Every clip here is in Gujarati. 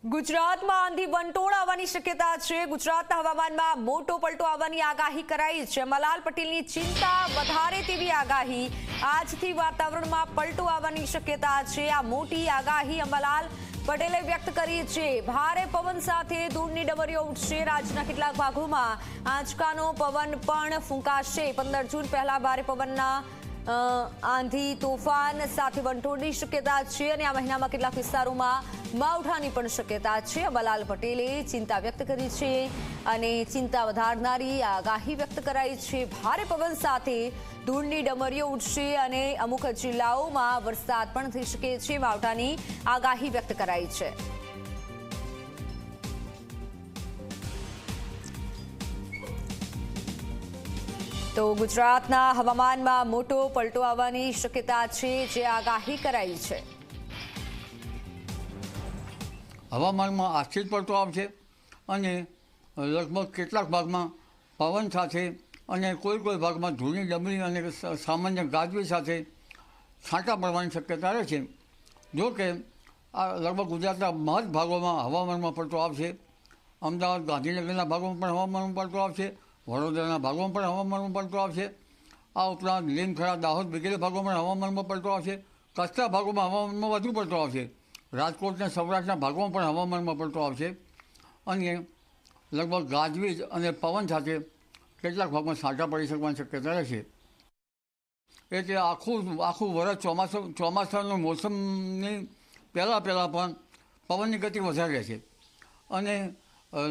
ગુજરાતમાં આંધી વંટોળ આવવાની શક્યતા છે। ગુજરાતના હવામાનમાં મોટો પલટો આવવાની આગાહી કરાઈ છે। અંબાલાલ પટેલની ચિંતા વધારે તેવી આગાહી। આજથી વાતાવરણમાં પલટો આવવાની શક્યતા છે। આ મોટી આગાહી અંબાલાલ પટેલે વ્યક્ત કરી છે। ભારે પવન સાથે ધૂળની ડમરીઓ ઉઠશે। રાજ્યના કેટલાક ભાગોમાં આંચકાનો પવન પણ ફૂંકાશે। 15 જૂન પહેલા ભારે પવનના આંધી તોફાન સાથે વંટોળની શક્યતા છે અને આ મહિનામાં કેટલાક વિસ્તારોમાં માવઠાની પણ શક્યતા છે। અંબાલાલ પટેલે ચિંતા વ્યક્ત કરી છે અને ચિંતા વધારનારી આગાહી વ્યક્ત કરાઈ છે। ભારે પવન સાથે ધૂળની ડમરીઓ ઉઠશે અને અમુક જિલ્લાઓમાં વરસાદ પણ થઈ શકે છે। માવઠાની આગાહી વ્યક્ત કરાઈ છે। તો ગુજરાતના હવામાનમાં મોટો પલટો આવવાની શક્યતા છે, જે આગાહી કરાઈ છે। હવામાનમાં આશ્ચર્ય પલટો આવશે અને લગભગ કેટલાક ભાગમાં પવન સાથે અને કોઈ ભાગમાં ધૂળની ડમરી અને સામાન્ય ગાજવી સાથે છાંટા પડવાની શક્યતા રહેશે। જો કે આ લગભગ ગુજરાતના મહદ ભાગોમાં હવામાનમાં પલટો આવશે। અમદાવાદ ગાંધીનગરના ભાગોમાં પણ હવામાનમાં પલટો આવશે। વડોદરાના ભાગોમાં પણ હવામાનમાં પલટો આવશે। આ ઉપરાંત લીમખેડા દાહોદ વગેરે ભાગોમાં હવામાનમાં પલટો આવશે। કચ્છના ભાગોમાં હવામાનમાં વધુ પલટો આવશે। રાજકોટ અને સૌરાષ્ટ્રના ભાગોમાં પણ હવામાનમાં પલટો આવશે અને લગભગ ગાજવીજ અને પવન સાથે કેટલાક ભાગમાં છાંટા પડી શકવાની શક્યતા રહેશે। એટલે આખું વર્ષ ચોમાસાનું મોસમની પહેલાં પણ પવનની ગતિ વધારે રહેશે અને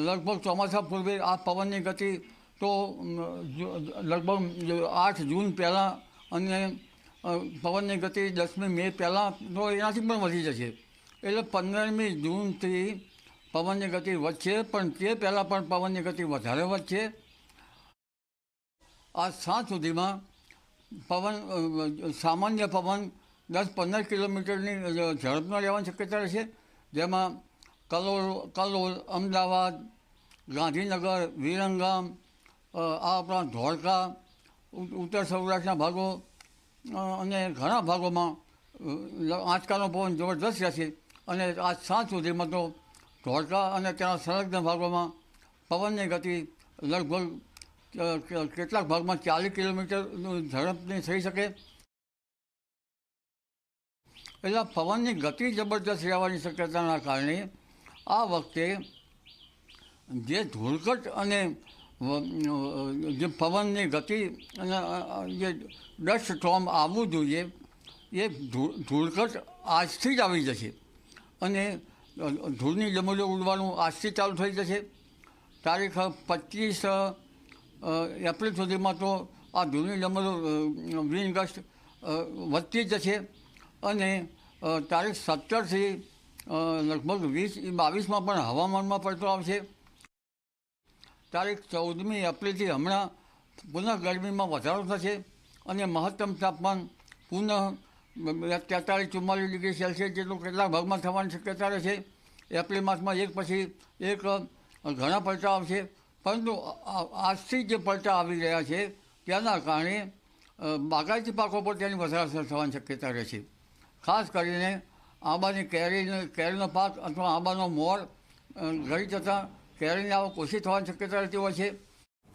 લગભગ ચોમાસા પૂર્વે આ પવનની ગતિ તો લગભગ 8 જૂન પહેલાં અને પવનની ગતિ 10મી મે પહેલાં તો એનાથી પણ વધી જશે। એટલે 15મી જૂનથી પવનની ગતિ વધશે, પણ તે પહેલાં પણ પવનની ગતિ વધારે વધશે। આ સાંજ સુધીમાં પવન સામાન્ય પવન 10-15 કિલોમીટરની ઝડપનો રહેવાની શક્યતા રહેશે, જેમાં કલોલ, અમદાવાદ, ગાંધીનગર, વિરંગામ, આ ઉપરાંત ધોળકા, ઉત્તર સૌરાષ્ટ્રના ભાગો અને ઘણા ભાગોમાં આંચકાનો પવન જબરદસ્ત રહેશે અને આજ સાંજ સુધીમાં તો ધોળકા અને તેના સંલગ્ન ભાગોમાં પવનની ગતિ લગભગ કેટલાક ભાગમાં 40 કિલોમીટર ઝડપની થઈ શકે। એટલે પવનની ગતિ જબરદસ્ત રહેવાની શક્યતાના કારણે આ વખતે જે ધૂળકટ અને જે પવનની ગતિ અને જે ડસ્ટ સ્ટોર્મ આવવું જોઈએ એ ધૂળકટ આજથી જ આવી જશે અને ધૂળની ડમરીઓ ઉડવાનું આજથી ચાલુ થઈ જશે। તારીખ 25 એપ્રિલ સુધીમાં તો આ ધૂળની ડમરીઓ વિન્ડ ગસ્ટ વધતી જ જશે અને તારીખ 17થી લગભગ 20-22માં પણ હવામાનમાં પલટો આવશે। તારીખ 14મી એપ્રિલથી હમણાં પુનઃ ગરમીમાં વધારો થશે અને મહત્તમ તાપમાન પુનઃ 43-44 ડિગ્રી સેલ્સિયસ જેટલું કેટલાક ભાગમાં થવાની શક્યતા રહેશે। એપ્રિલ માસમાં એક પછી એક ઘણા પલટા આવશે, પરંતુ આજથી જે પલટા આવી રહ્યા છે તેના કારણે બાગાયતી પાકો પર તેની વધારે અસર થવાની શક્યતા રહેશે। ખાસ કરીને આંબાની કેરીનો પાક અથવા આંબાનો મોર ઘડી જતાં કેરીની આવક ઓછી થવાની શક્યતા રહેતી હોય છે।